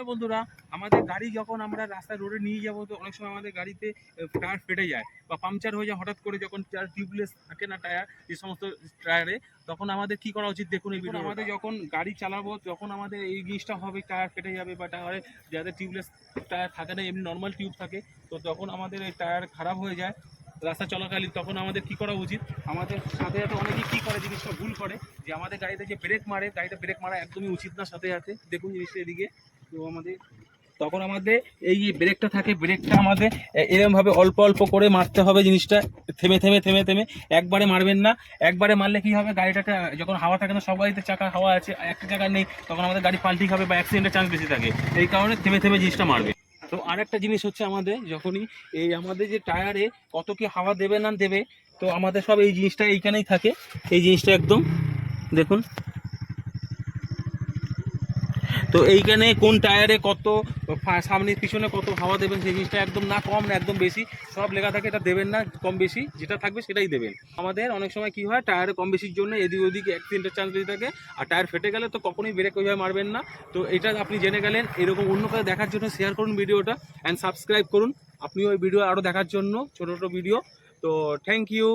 বন্ধুরা, আমাদের গাড়ি যখন আমরা রাস্তায় রোডে নিয়ে যাবো, তো অনেক সময় আমাদের গাড়িতে টায়ার ফেটে যায় বা পাংচার হয়ে যায় হঠাৎ করে, যখন টায়ার টিউবলেস থাকে না টায়ার যে সমস্ত টায়ারে, তখন আমাদের কি করা উচিত দেখুন এই ভিডিও। আমাদের যখন গাড়ি চালাবো তখন আমাদের এই জিনিসটা হবে, টায়ার ফেটে যাবে বা টায়ারে যাদের টিউবলেস টায়ার থাকে না, এমনি নর্মাল টিউব থাকে, তো তখন আমাদের এই টায়ার খারাপ হয়ে যায় রাস্তা চলাকালীন। তখন আমাদের কি করা উচিত, আমাদের সাথে সাথে অনেকেই কী করে, জিনিসটা ভুল করে, যে আমাদের গাড়িতে যে ব্রেক মারে, গাড়িতে ব্রেক মারা একদমই উচিত না সাথে সাথে। দেখুন জিনিসটা এদিকে, তো আমাদের তখন আমাদের এই যে ব্রেকটা থাকে, ব্রেকটা আমাদের এরকমভাবে অল্প অল্প করে মারতে হবে, জিনিসটা থেমে থেমে থেমে থেমে, একবারে মারবেন না। একবারে মারলে কি হবে, গাড়িটাতে যখন হাওয়া থাকে না, সব গাড়িতে চাকা হাওয়া আছে, একটা চাকা নেই, তখন আমাদের গাড়ি পাল্টি খাবে বা অ্যাক্সিডেন্টের চান্স বেশি থাকে। এই কারণে থেমে থেমে জিনিসটা মারবে। তো আরেকটা জিনিস হচ্ছে, আমাদের যখনই এই আমাদের যে টায়ারে কত কি হাওয়া দেবে না দেবে, তো আমাদের সব এই জিনিসটা এইখানেই থাকে। এই জিনিসটা একদম দেখুন, তো এইখানে কোন টায়ারে কত সামনে পিছনে কত হাওয়া দেবেন, সেই জিনিসটা একদম না কম না একদম বেশি সব লেখা থাকে, এটা দেবেন না, কম বেশি যেটা থাকবে সেটাই দেবেন। আমাদের অনেক সময় কি হয়, টায়ারে কম বেশির জন্য এদিক ওদিক অ্যাক্সিডেন্টের চান্স বেশি থাকে, আর টায়ার ফেটে গেলে তো কখনোই ব্রেক ওইভাবে মারবেন না। তো এটা আপনি জেনে গেলেন। এরকম অন্য কাছে দেখার জন্য শেয়ার করুন ভিডিওটা, অ্যান্ড সাবস্ক্রাইব করুন আপনিও ওই ভিডিও আরও দেখার জন্য, ছোটো ছোটো ভিডিও। তো থ্যাংক ইউ।